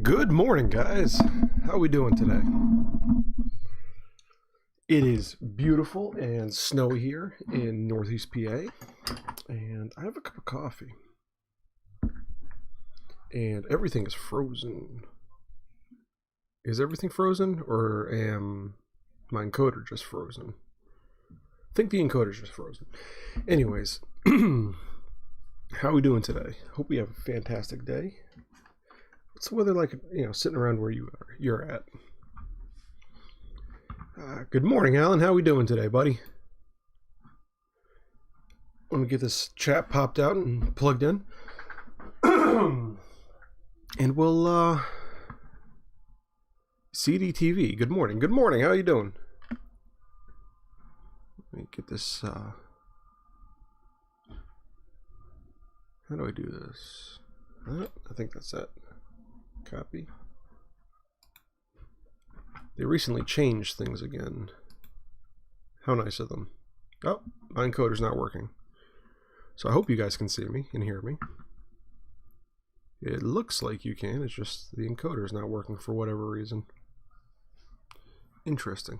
Good morning, guys. How are we doing today? It is beautiful and snowy here in Northeast PA, and I have a cup of coffee, and everything is frozen. Is everything frozen, or am my encoder just frozen? I think the encoder's just frozen. Anyways, how are we doing today? Hope we have a fantastic day. What's the weather like, sitting around where you're at? Good morning, Alan. How are we doing today, buddy? Let me get this chat popped out and plugged in. And we'll, CDTV, good morning. Good morning. How are you doing? Let me get this, how do I do this? I think that's it. Copy. They recently changed things again. How nice of them. Oh, my encoder's not working. So I hope you guys can see me and hear me. It looks like you can, it's just the encoder's not working for whatever reason. Interesting.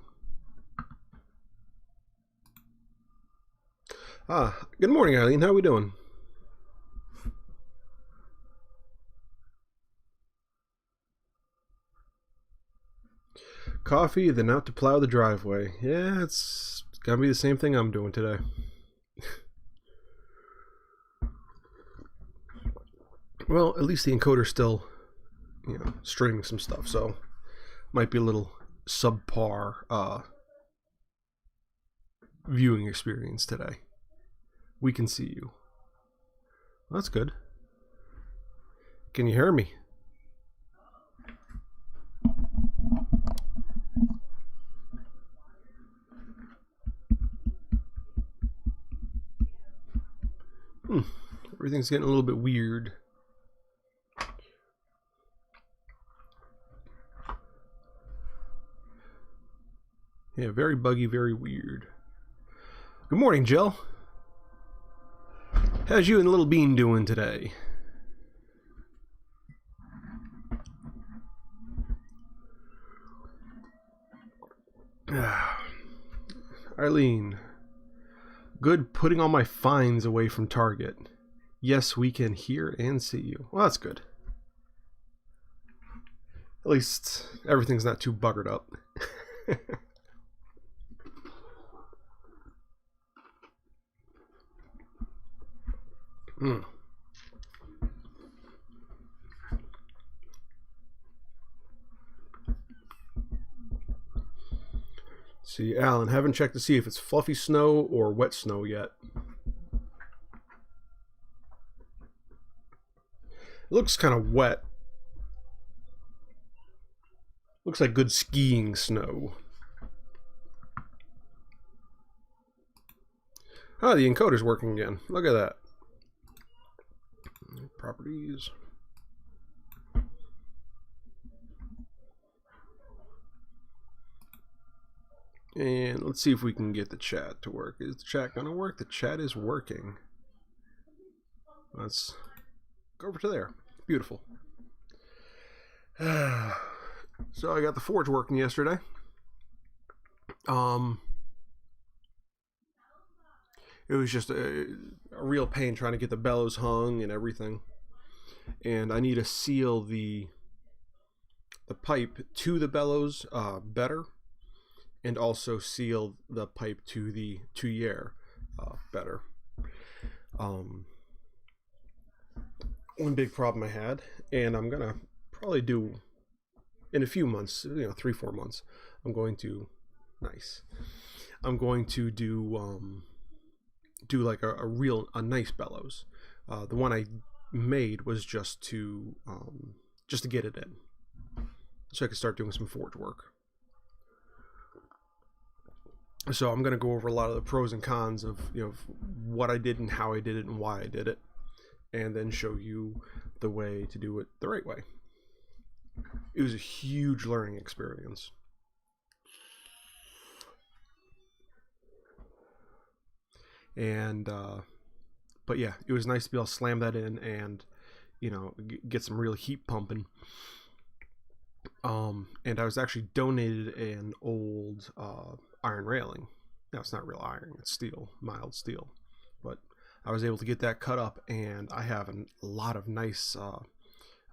Good morning, Eileen. How are we doing? Coffee, then out to plow the driveway. Yeah, it's gonna be the same thing I'm doing today. Well, at least the encoder's still, streaming some stuff, so might be a little subpar viewing experience today. We can see you. Well, that's good. Can you hear me? Everything's getting a little bit weird. Yeah, very buggy, very weird. Good morning, Jill. How's you and Little Bean doing today? Arlene. Good putting all my fines away from Target. Yes, we can hear and see you. Well, that's good. At least everything's not too buggered up. See, Alan, haven't checked to see if it's fluffy snow or wet snow yet. It looks kind of wet. Looks like good skiing snow. Ah, the encoder's working again. Look at that. Properties. And let's see if we can get the chat to work. Is the chat gonna work? The chat is working. Let's go over to there. Beautiful. So I got the forge working yesterday. It was just a real pain trying to get the bellows hung and everything. And I need to seal the pipe to the bellows better, and also seal the pipe to the tuyere better. One big problem I had, and I'm gonna probably do in a few months, 3-4 months, I'm going to do like a nice bellows. The one I made was just to get it in, so I could start doing some forge work. So I'm going to go over a lot of the pros and cons of what I did and how I did it and why I did it, and then show you the way to do it the right way. It was a huge learning experience. And but yeah, it was nice to be able to slam that in and get some real heat pumping. And I was actually donated an old iron railing. Now, it's not real iron, it's steel, mild steel. But I was able to get that cut up, and I have a lot of nice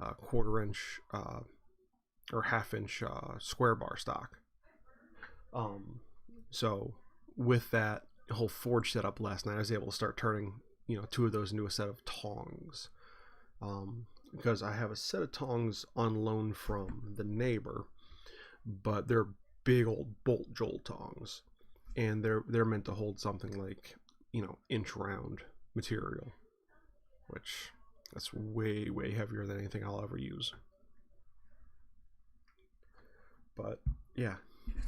quarter-inch or half-inch square bar stock. So with that whole forge setup last night, I was able to start turning, 2 of those into a set of tongs. Because I have a set of tongs on loan from the neighbor, but they're big old bolt jolt tongs, and they're meant to hold something like, inch round material, which that's way heavier than anything I'll ever use. But yeah,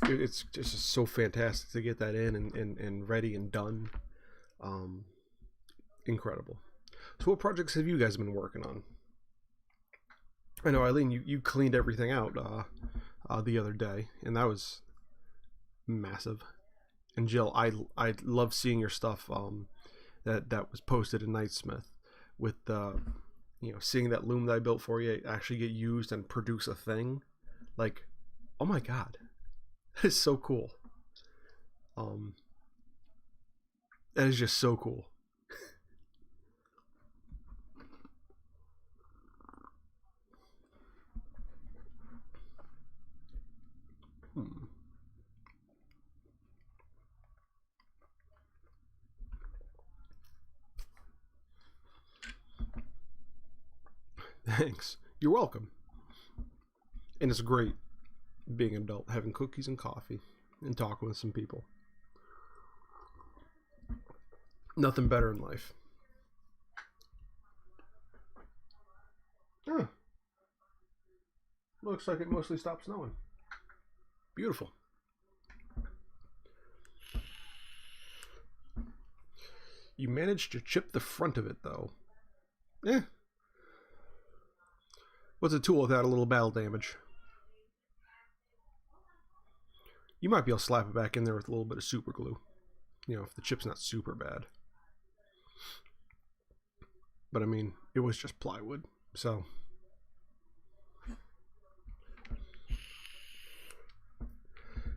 it's just so fantastic to get that in and ready and done. Incredible. So what projects have you guys been working on? I know, Eileen, you cleaned everything out the other day, and that was massive. And Jill, I love seeing your stuff that was posted in Knightsmith with seeing that loom that I built for you actually get used and produce a thing. Like, oh my god, that is so cool. That is just so cool. Thanks. You're welcome. And it's great being an adult, having cookies and coffee, and talking with some people. Nothing better in life. Huh. Looks like it mostly stopped snowing. Beautiful. You managed to chip the front of it, though. Eh. What's a tool without a little battle damage? You might be able to slap it back in there with a little bit of super glue. If the chip's not super bad. But I mean, it was just plywood, so.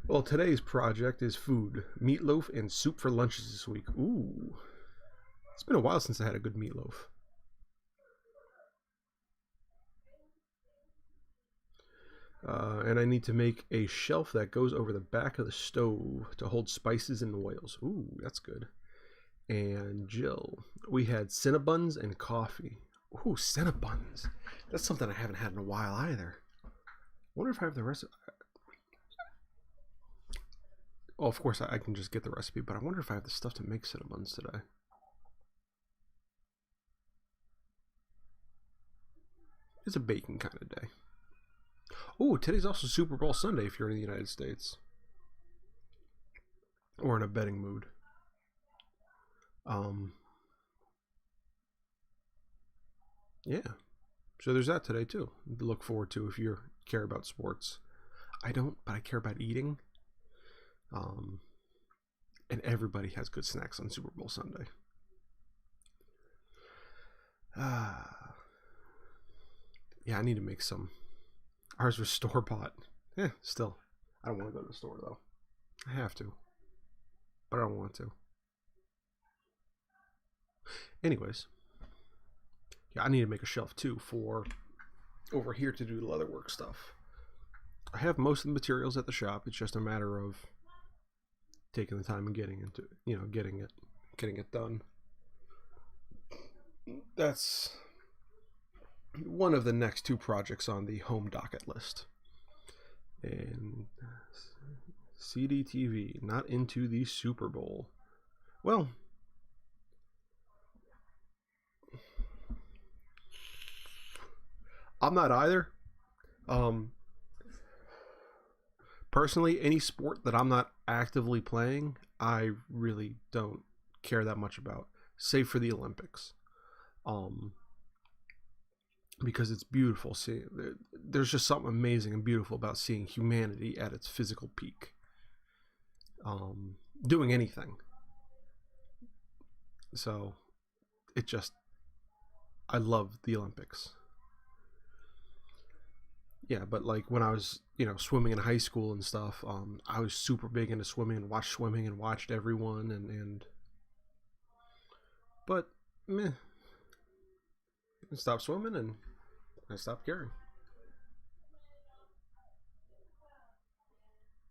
Well, today's project is food. Meatloaf and soup for lunches this week. Ooh. It's been a while since I had a good meatloaf. And I need to make a shelf that goes over the back of the stove to hold spices and oils. Ooh, that's good. And Jill, we had Cinnabons and coffee. Ooh, Cinnabons. That's something I haven't had in a while either. I wonder if I have the recipe. Oh, of course, I can just get the recipe, but I wonder if I have the stuff to make Cinnabons today. It's a baking kind of day. Oh, today's also Super Bowl Sunday if you're in the United States. Or in a betting mood. Yeah. So there's that today too to look forward to if you care about sports. I don't, but I care about eating. And everybody has good snacks on Super Bowl Sunday. Yeah, I need to make some. Ours was store-bought. Yeah, still. I don't want to go to the store, though. I have to. But I don't want to. Anyways. Yeah, I need to make a shelf, too, for over here to do the leatherwork stuff. I have most of the materials at the shop. It's just a matter of taking the time and getting it done. That's one of the next 2 projects on the home docket list. And CDTV, not into the Super Bowl. Well, I'm not either. Personally, any sport that I'm not actively playing, I really don't care that much about, save for the Olympics. Because it's beautiful. There's just something amazing and beautiful about seeing humanity at its physical peak. Doing anything. So, I love the Olympics. Yeah, but like when I was, swimming in high school and stuff, I was super big into swimming and watched swimming and watched everyone but meh, I stopped swimming and I stopped caring.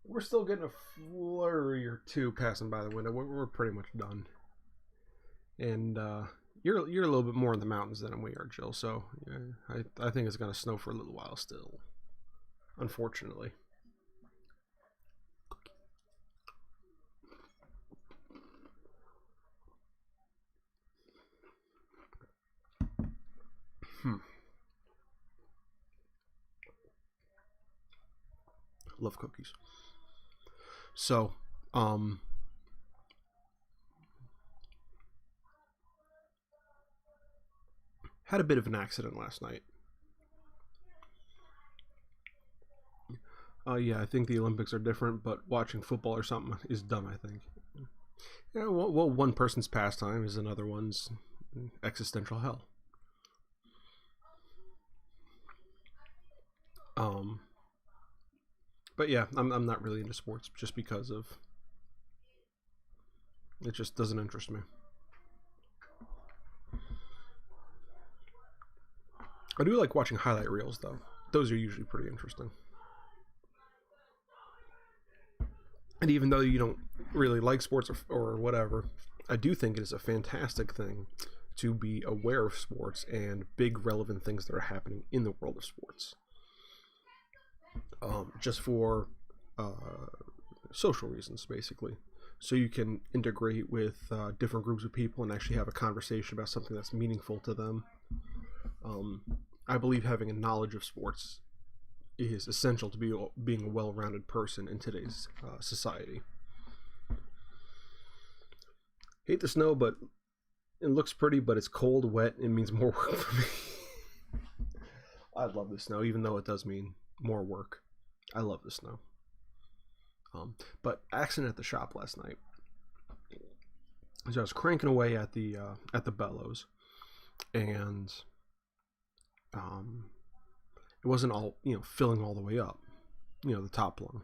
We're still getting a flurry or two passing by the window. We're pretty much done. And you're a little bit more in the mountains than we are, Jill. So yeah, I think it's gonna snow for a little while still, unfortunately. Love cookies. So, had a bit of an accident last night. Yeah, I think the Olympics are different, but watching football or something is dumb, I think. Yeah, well, one person's pastime is another one's existential hell. But yeah, I'm not really into sports just because of it just doesn't interest me. I do like watching highlight reels though. Those are usually pretty interesting. And even though you don't really like sports or whatever, I do think it is a fantastic thing to be aware of sports and big relevant things that are happening in the world of sports. Just for social reasons, basically. So you can integrate with different groups of people and actually have a conversation about something that's meaningful to them. I believe having a knowledge of sports is essential to being a well-rounded person in today's society. Hate the snow, but it looks pretty, but it's cold, wet, and means more work for me. I love the snow, even though it does mean more work. I love the snow. But accident at the shop last night. So I was cranking away at the bellows, and it wasn't all filling all the way up, the top lung.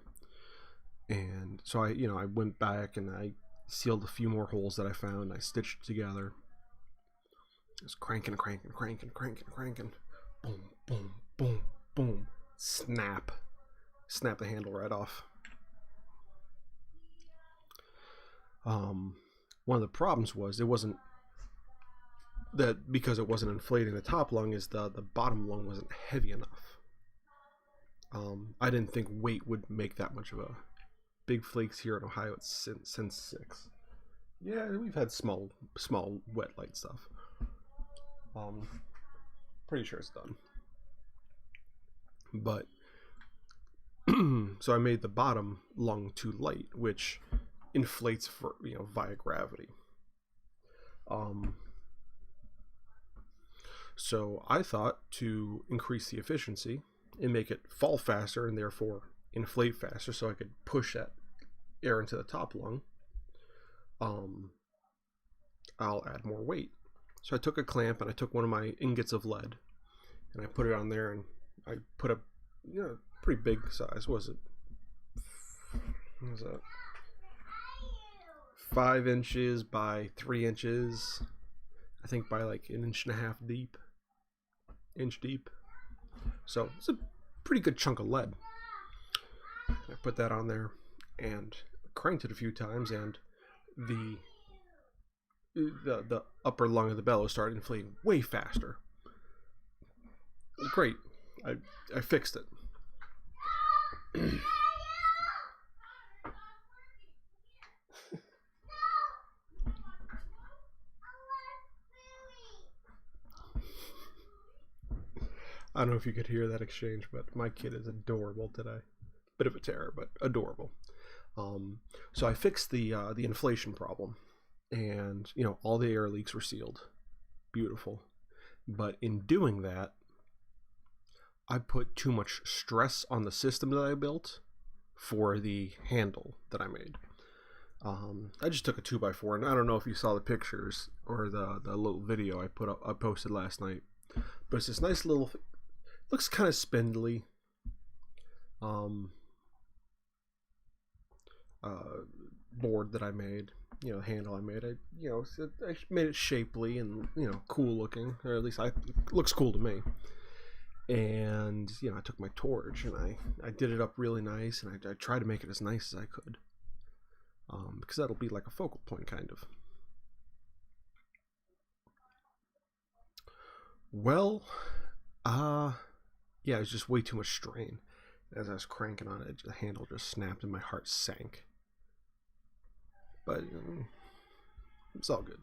And so I went back and I sealed a few more holes that I found. I stitched it together. I was cranking. Boom, boom, boom, boom. Snap the handle right off. One of the problems was it wasn't that because it wasn't inflating the top lung, is the bottom lung wasn't heavy enough. I didn't think weight would make that much of a big flakes here in Ohio. It's since 6. Yeah, we've had small wet light stuff. Pretty sure it's done. But so I made the bottom lung too light, which inflates for via gravity. So I thought to increase the efficiency and make it fall faster and therefore inflate faster, so I could push that air into the top lung, I'll add more weight. So I took a clamp and I took one of my ingots of lead and I put it on there, and I put a pretty big size. What was that? 5 inches by 3 inches, I think, by like 1.5 inch deep. So it's a pretty good chunk of lead. I put that on there and cranked it a few times, and the upper lung of the bellows started inflating way faster. Great. I fixed it. I don't know if you could hear that exchange, but my kid is adorable today. Bit of a terror, but adorable. So I fixed the inflation problem, and all the air leaks were sealed. Beautiful. But in doing that, I put too much stress on the system that I built for the handle that I made. I just took a 2x4, and I don't know if you saw the pictures or the little video I posted last night, but it's this nice little, looks kind of spindly, board that I made, handle I made. I made it shapely and cool looking, or at least it looks cool to me. And I took my torch and I did it up really nice, and I tried to make it as nice as I could, because that'll be like a focal point, kind of. Well, yeah, it was just way too much strain. As I was cranking on it, the handle just snapped and my heart sank. But it's all good.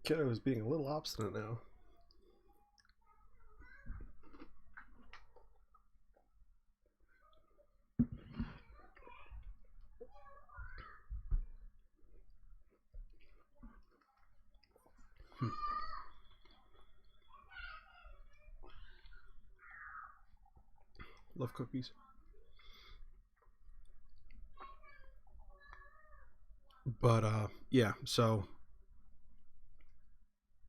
Kiddo is being a little obstinate now. Love cookies. But yeah, so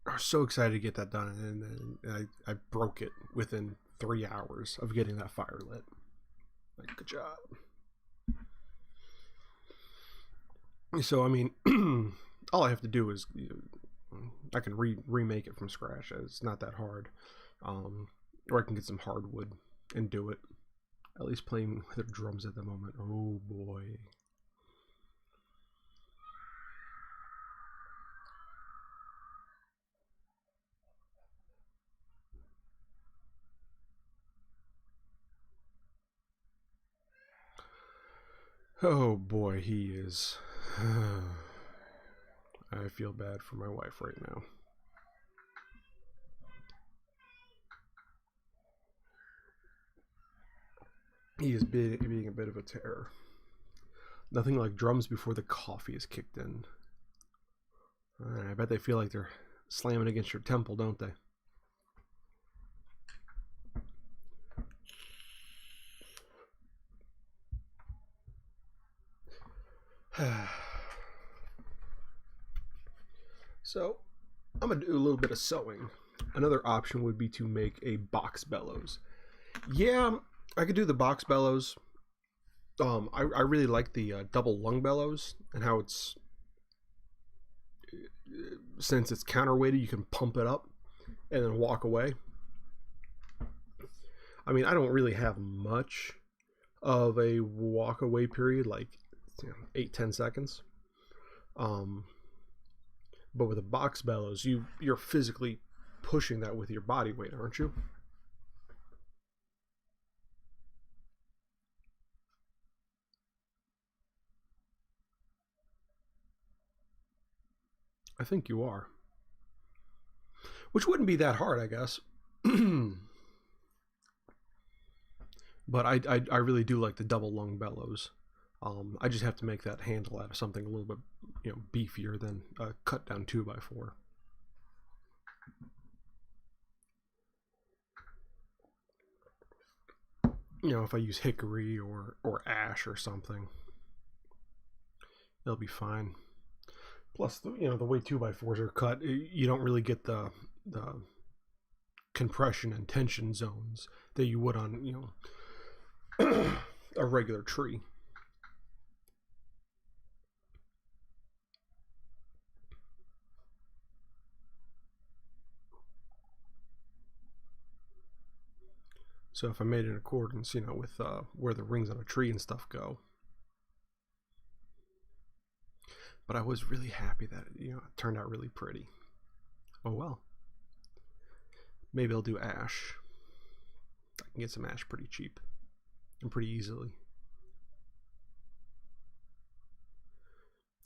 I was so excited to get that done, and then I broke it within 3 hours of getting that fire lit. Like, good job. So I mean, all I have to do is I can remake it from scratch. It's not that hard, or I can get some hardwood and do it. At least playing with the drums at the moment. Oh boy. Oh boy, he is. I feel bad for my wife right now. He is being a bit of a terror. Nothing like drums before the coffee is kicked in. I bet they feel like they're slamming against your temple, don't they? So, I'm going to do a little bit of sewing. Another option would be to make a box bellows. Yeah, I could do the box bellows. I really like the double lung bellows, and how it's, since it's counterweighted, you can pump it up and then walk away. I mean, I don't really have much of a walk away period, like 8-10 seconds. But with a box bellows, you're physically pushing that with your body weight, aren't you? I think you are. Which wouldn't be that hard, I guess. But I really do like the double lung bellows. I just have to make that handle out of something a little bit beefier than a cut down 2x4. If I use hickory or ash or something, they'll be fine. Plus, the way 2x4s are cut, you don't really get the compression and tension zones that you would on a regular tree. So if I made it in accordance, with where the rings on a tree and stuff go. But I was really happy that it turned out really pretty. Oh well. Maybe I'll do ash. I can get some ash pretty cheap and pretty easily.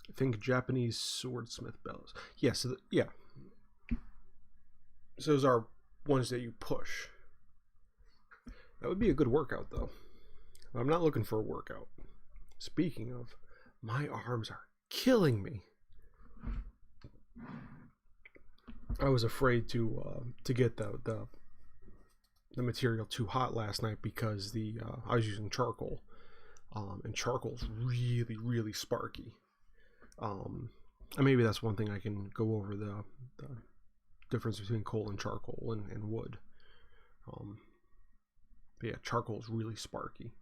I think Japanese swordsmith bellows. Yeah, so yeah. So those are ones that you push. That would be a good workout, though. I'm not looking for a workout. Speaking of, my arms are killing me. I was afraid to get the material too hot last night because I was using charcoal, and charcoal's really sparky. And maybe that's one thing I can go over the difference between coal and charcoal and wood. But yeah, charcoal is really sparky.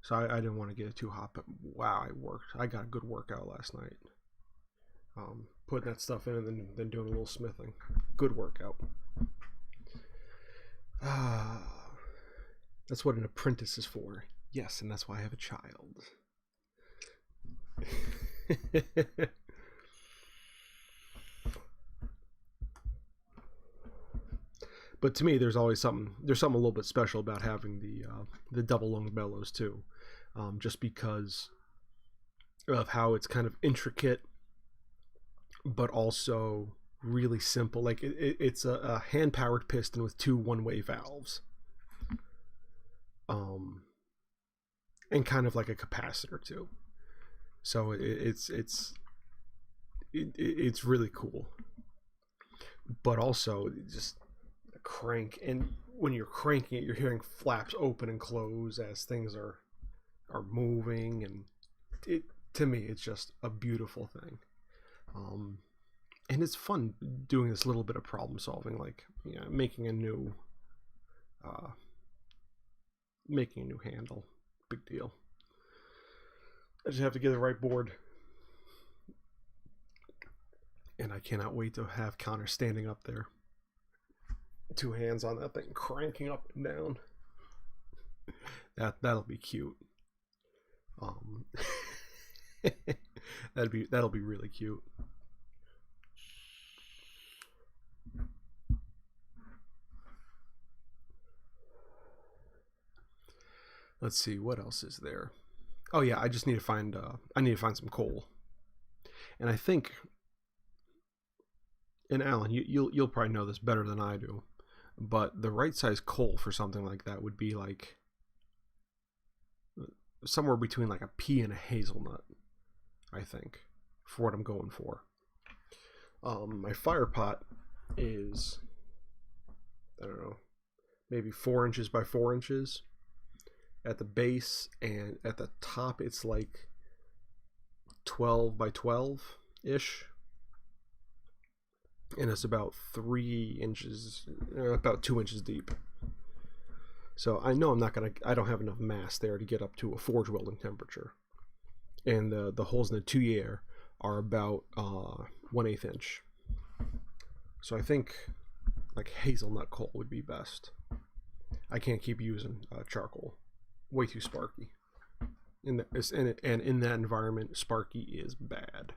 So I didn't want to get it too hot, but wow, I got a good workout last night. Putting that stuff in and then doing a little smithing. Good workout. That's what an apprentice is for. Yes, and that's why I have a child. But to me, there's something a little bit special about having the double lung bellows too, just because of how it's kind of intricate, but also really simple. Like it's a hand-powered piston with two one-way valves, and kind of like a capacitor too. So it's really cool, but also just a crank. And when you're cranking it, you're hearing flaps open and close as things are moving, and to me, it's just a beautiful thing. And it's fun doing this little bit of problem solving, like making a new handle. Big deal. I just have to get the right board, and I cannot wait to have Connor standing up there, two hands on that thing, cranking up and down. That'll be cute. That'll be really cute. Let's see, what else is there? Oh yeah, I just need to find some coal. And I think, and Alan, you'll probably know this better than I do, but the right size coal for something like that would be like somewhere between like a pea and a hazelnut, I think, for what I'm going for. My fire pot is, I don't know, maybe 4 inches by 4 inches at the base, and at the top it's like 12 by 12 ish, and it's about 3 inches, about 2 inches deep. So I know I don't have enough mass there to get up to a forge welding temperature, and the holes in the tuyere are about 1/8 inch. So I think like hazelnut coal would be best. I can't keep using charcoal. Way too sparky. In that environment, sparky is bad.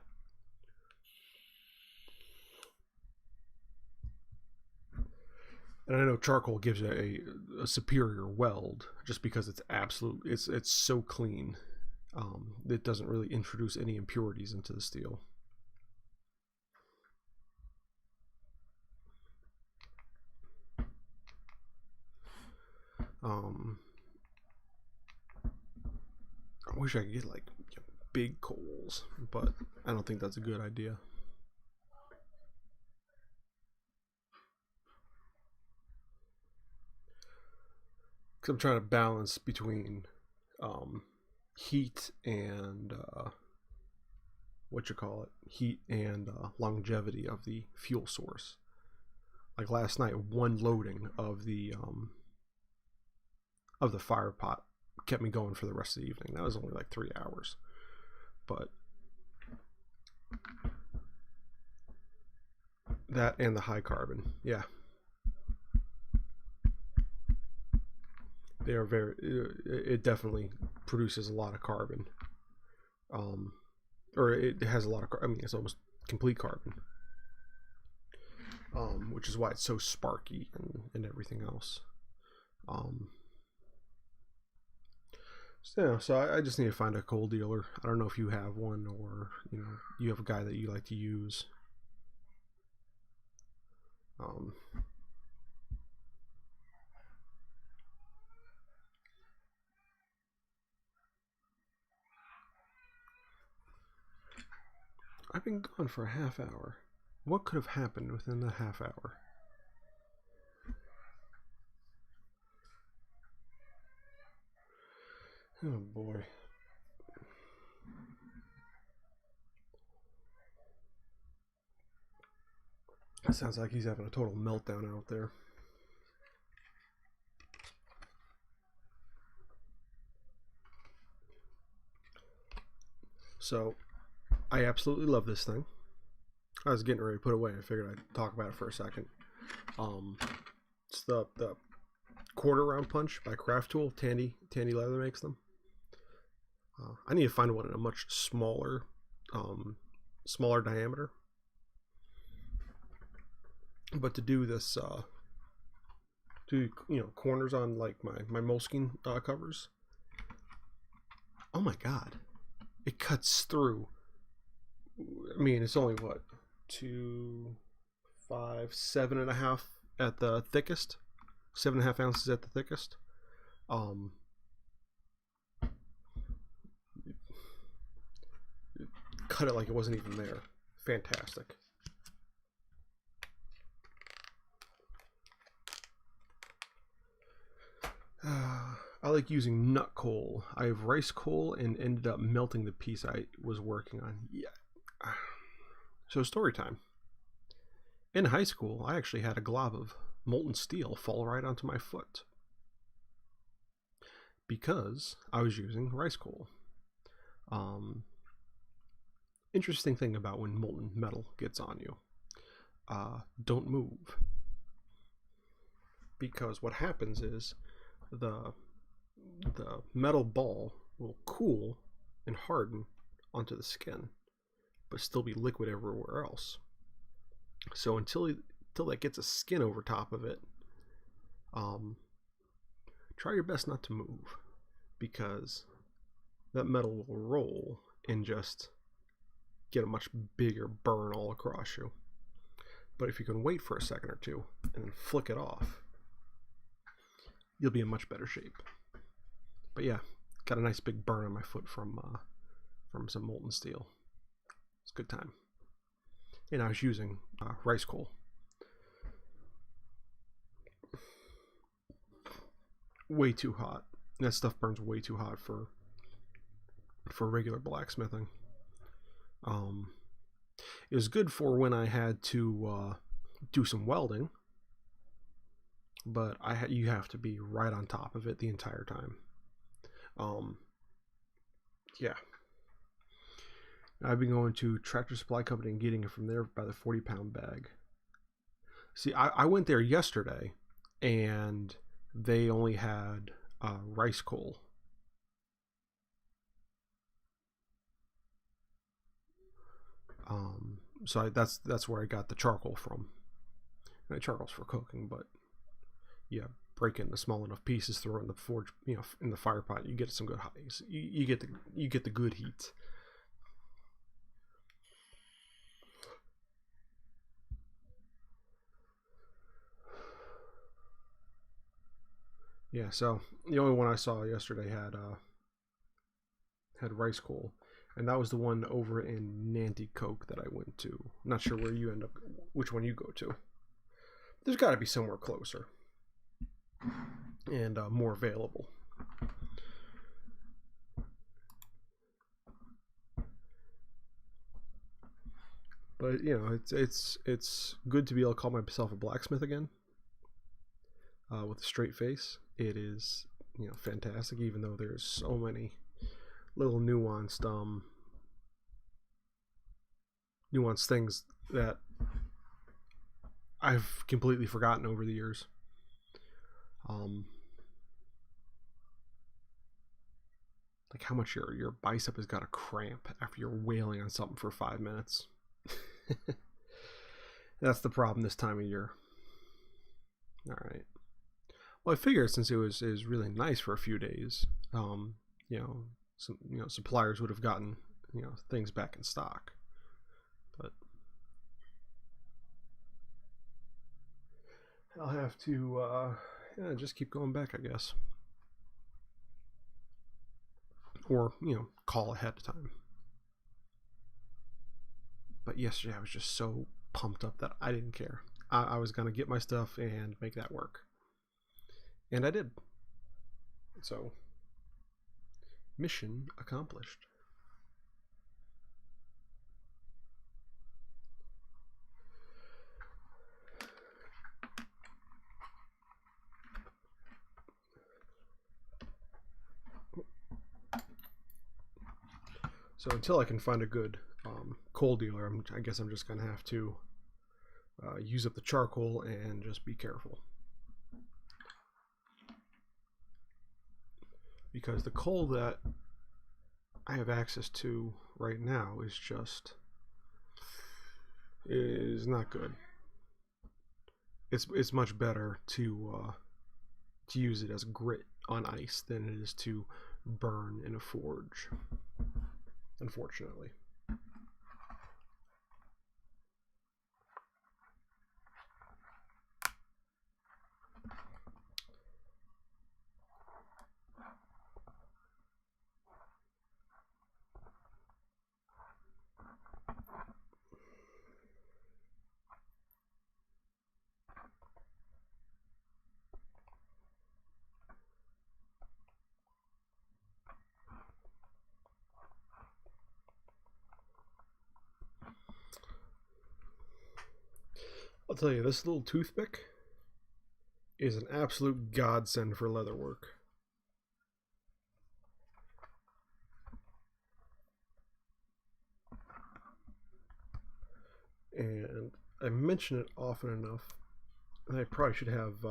And I know charcoal gives a superior weld just because it's so clean. It doesn't really introduce any impurities into the steel. I wish I could get like big coals, but I don't think that's a good idea. Because I'm trying to balance between heat and longevity of the fuel source. Like last night, one loading of the fire pot kept me going for the rest of the evening. That was only like 3 hours, but that and the high carbon, yeah, they are very. It definitely produces a lot of carbon, or it has a lot of. I mean, it's almost complete carbon, which is why it's so sparky and everything else. So I just need to find a coal dealer. I don't know if you have one, or you have a guy that you like to use. I've been gone for a half hour. What could have happened within the half hour? Oh boy. It sounds like he's having a total meltdown out there. So, I absolutely love this thing. I was getting ready to put it away. I figured I'd talk about it for a second. It's the quarter round punch by Craft Tool. Tandy Leather makes them. I need to find one in a much smaller diameter. But to do this, corners on like my Moleskine covers. Oh my god, it cuts through. I mean, it's only what 2, 5, 7.5 at the thickest. 7.5 ounces at the thickest. Cut it like it wasn't even there. Fantastic. I like using nut coal. I have rice coal and ended up melting the piece I was working on. Yeah. So story time. In high school, I actually had a glob of molten steel fall right onto my foot because I was using rice coal. Interesting thing about when molten metal gets on you. Don't move. Because what happens is the metal ball will cool and harden onto the skin, but still be liquid everywhere else. So until that gets a skin over top of it, try your best not to move, because that metal will roll and just get a much bigger burn all across you. But if you can wait for a second or two and then flick it off, you'll be in much better shape. But yeah, got a nice big burn on my foot from some molten steel. It's a good time. And I was using rice coal. Way too hot. That stuff burns way too hot for regular blacksmithing. It was good for when I had to do some welding, but you have to be right on top of it the entire time. Yeah. I've been going to Tractor Supply Company and getting it from there by the 40-pound bag. See, I went there yesterday, and they only had rice coal. So that's where I got the charcoal from. And charcoal's for cooking, but yeah, break into small enough pieces, throw it in the forge, in the fire pot. You get some good highs. You get the good heat. Yeah, so the only one I saw yesterday had rice coal, and that was the one over in Nanticoke that I went to. I'm not sure which one you go to. There's got to be somewhere closer and more available. But it's good to be able to call myself a blacksmith again. With a straight face. It is fantastic, even though there's so many little nuanced things that I've completely forgotten over the years. Like how much your bicep has got a cramp after you're wailing on something for 5 minutes. That's the problem this time of year. All right. Well, I figured since it was really nice for a few days, suppliers would have gotten things back in stock, but I'll have to just keep going back, I guess, or call ahead of time. But yesterday I was just so pumped up that I didn't care. I was going to get my stuff and make that work. And I did. So, mission accomplished. So until I can find a good coal dealer, I guess I'm just going to have to use up the charcoal and just be careful. Because the coal that I have access to right now is not good. It's much better to use it as grit on ice than it is to burn in a forge, unfortunately. I'll tell you, this little toothpick is an absolute godsend for leather work. And I mention it often enough, and I probably should have,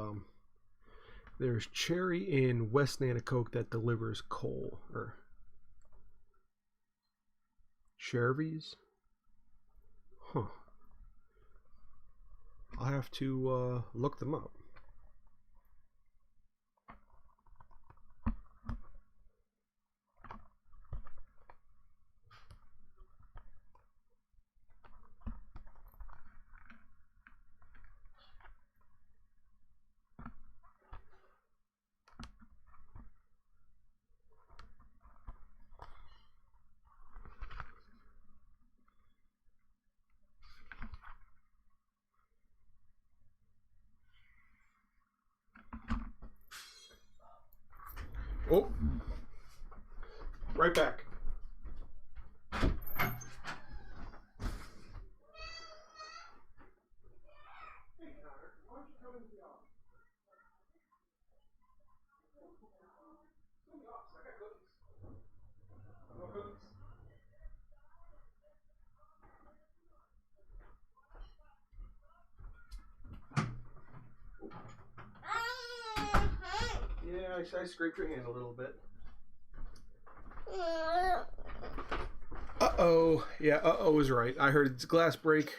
there's Cherry in West Nanticoke that delivers coal, or Chervies? Huh. I'll have to look them up. Oh, right back. Yeah, I scraped your hand a little bit. Uh-oh. Yeah, uh-oh is right. I heard it's glass break.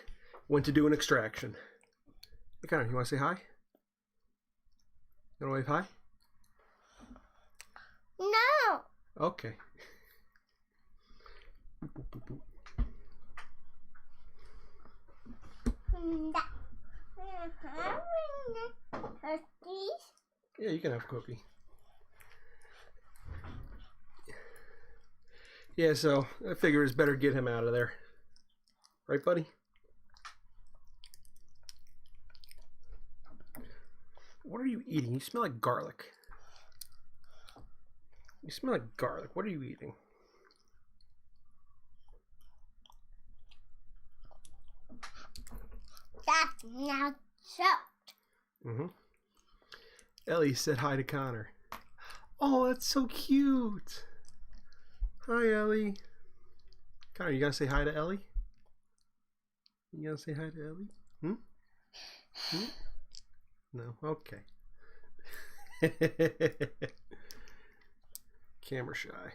Went to do an extraction. Hey, Connor, you want to say hi? You want to wave hi? No. Okay. Yeah, you can have a cookie. Yeah, so I figure it's better get him out of there. Right, buddy? What are you eating? You smell like garlic. You smell like garlic. What are you eating? That's not so. Ellie said hi to Connor. Oh, that's so cute. Hi, Ellie. Connor, you gonna say hi to Ellie? You gonna say hi to Ellie? No? Okay. Camera shy.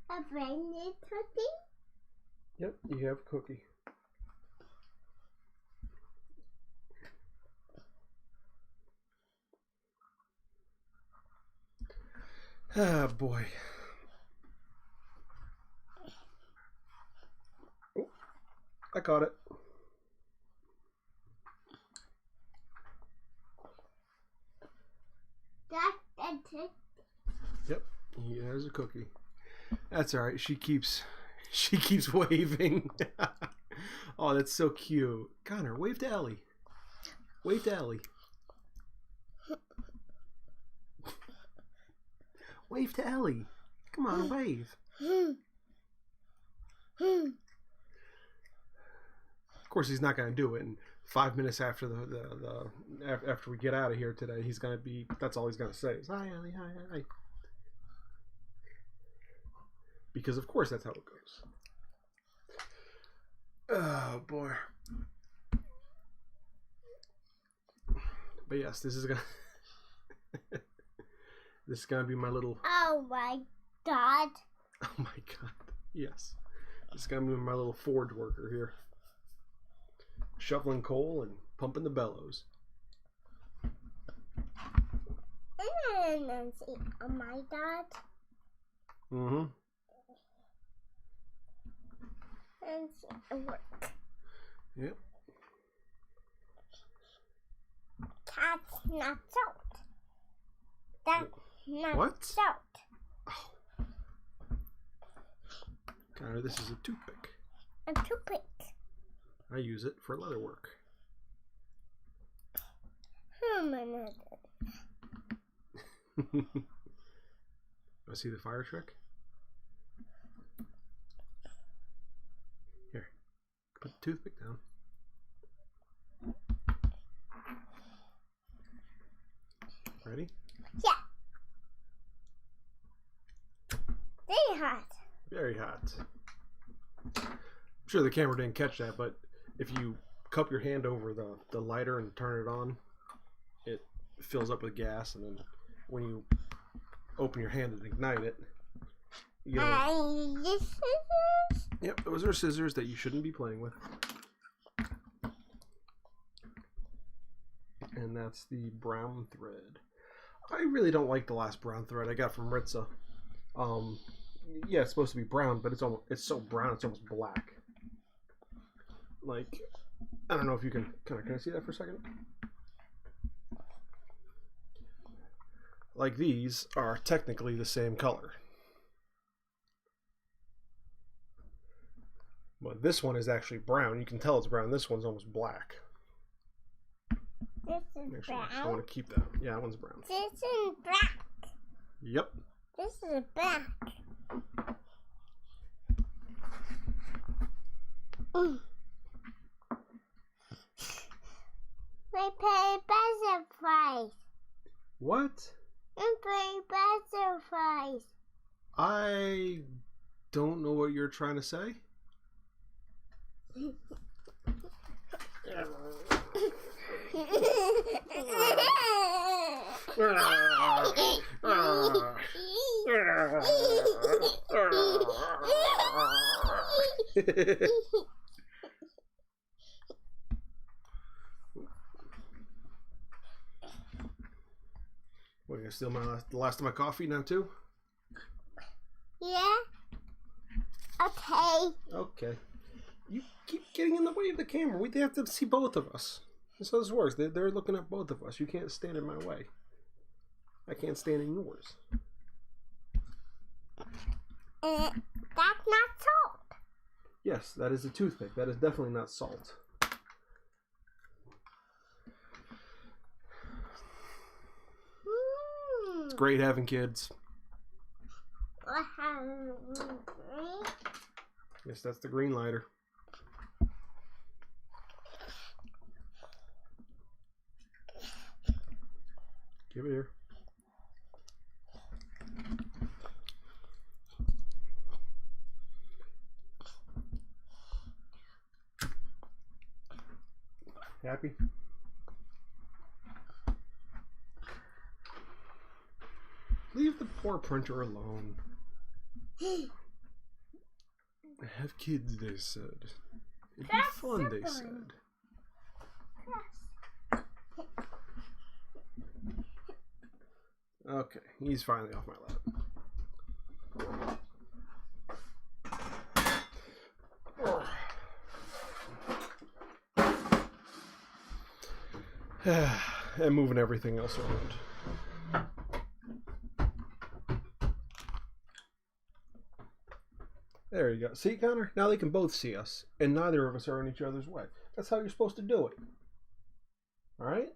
A brand new cookie? Yep, you have a cookie. Ah, boy. Oh, I caught it. That's it. Yep, he has a cookie. That's all right. She keeps She keeps waving. Oh, that's so cute. Connor, wave to Ellie. Wave to Ellie. Wave to Ellie. Come on, wave. Of course, he's not going to do it. And 5 minutes after after we get out of here today, he's going to be. That's all he's going to say is hi, Ellie, hi, hi. Because of course that's how it goes. Oh boy. But yes, this is gonna be my little. Oh my God. Oh my God. Yes. This is gonna be my little forge worker here. Shoveling coal and pumping the bellows. And then see, oh my God. Mm-hmm. And see, work. Yep. That's not salt. That's not What? salt. Oh. Connor, this is a toothpick. A toothpick. I use it for leather work. Minute. I see the fire trick. Here, put the toothpick down. Ready? Yeah. Very hot. Very hot. I'm sure the camera didn't catch that, but if you cup your hand over the lighter and turn it on, it fills up with gas, and then when you open your hand and ignite it, you know. This scissors? Yep, those are scissors that you shouldn't be playing with. And that's the brown thread. I really don't like the last brown thread I got from Ritza. Yeah, it's supposed to be brown, but it's so brown it's almost black. Like, I don't know if you can I see that for a second? Like, these are technically the same color. But this one is actually brown. You can tell it's brown. This one's almost black. This is Actually, brown. I want to keep that. Yeah, that one's brown. This is black. Yep. This is black. We play butterflies. What? We play butterflies. I don't know what you're trying to say. What, you gonna steal the last of my coffee now too? Yeah. Okay. Okay. You keep getting in the way of the camera. We have to see both of us. That's how this works. They're looking at both of us. You can't stand in my way. I can't stand in yours. That's not salt. Yes, that is a toothpick. That is definitely not salt. It's great having kids. Yes, that's the green lighter. Give it here. Happy? Leave the poor printer alone. Have kids, they said. It'd be fun, they said. Okay, he's finally off my lap. And moving everything else around. There you go. See, Connor? Now they can both see us, and neither of us are in each other's way. That's how you're supposed to do it. All right?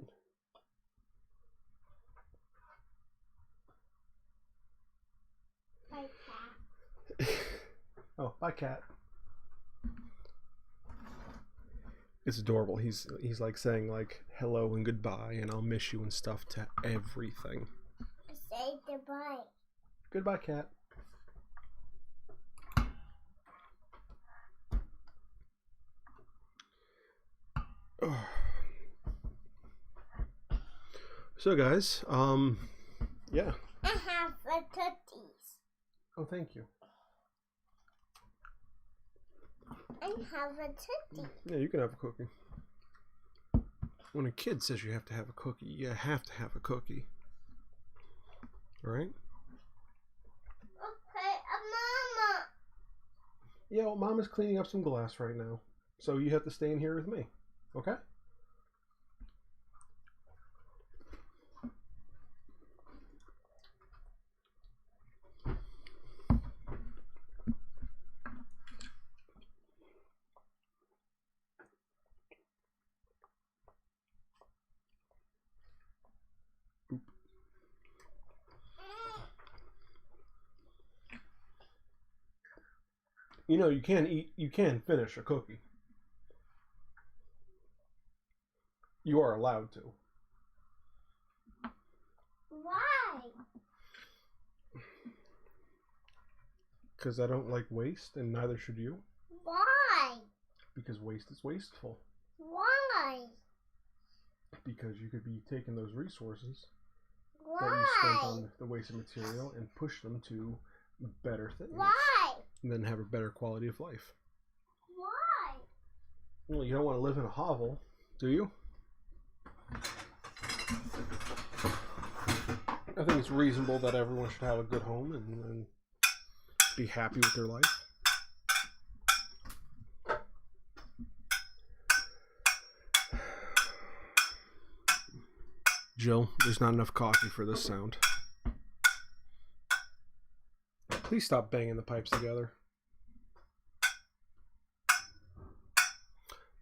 Bye, cat. Oh, bye, cat. It's adorable. He's like saying like hello and goodbye and I'll miss you and stuff to everything. Say goodbye. Goodbye, cat. So guys, yeah. I have a cookies. Oh, thank you. I have a cookie. Yeah, you can have a cookie. When a kid says you have to have a cookie, you have to have a cookie. All right? Okay, Mama. Yeah, well, Mama's cleaning up some glass right now. So you have to stay in here with me. Okay? You know, you can finish a cookie. You are allowed to. Why? Because I don't like waste, and neither should you. Why? Because waste is wasteful. Why? Because you could be taking those resources Why? that you spent on the wasted material and push them to better things. Why? And then have a better quality of life. Why? Well, you don't want to live in a hovel, do you? I think it's reasonable that everyone should have a good home and be happy with their life. Jill, there's not enough coffee for this sound. Please stop banging the pipes together.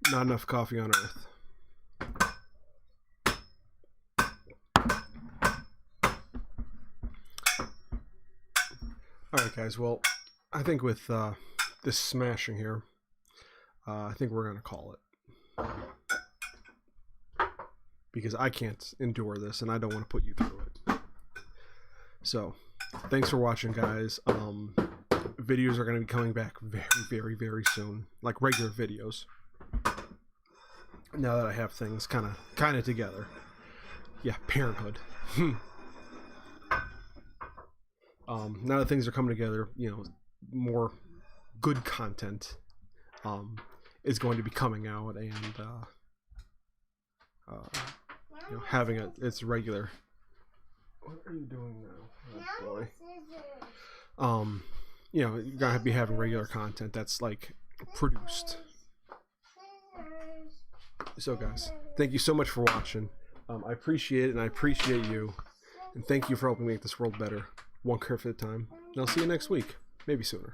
Not enough coffee on earth. Alright guys, well, I think with this smashing here, I think we're going to call it. Because I can't endure this and I don't want to put you through it. So, thanks for watching, guys. Videos are going to be coming back very, very, very soon. Like regular videos. Now that I have things kind of together. Yeah, parenthood. Now that things are coming together, you know, more good content is going to be coming out, and you know, having its regular. What are you doing now? Oh boy. You know, you're gonna be having regular content that's like produced. So guys, thank you so much for watching. I appreciate it, and I appreciate you, and thank you for helping make this world better, one kerf at a time. And I'll see you next week, maybe sooner.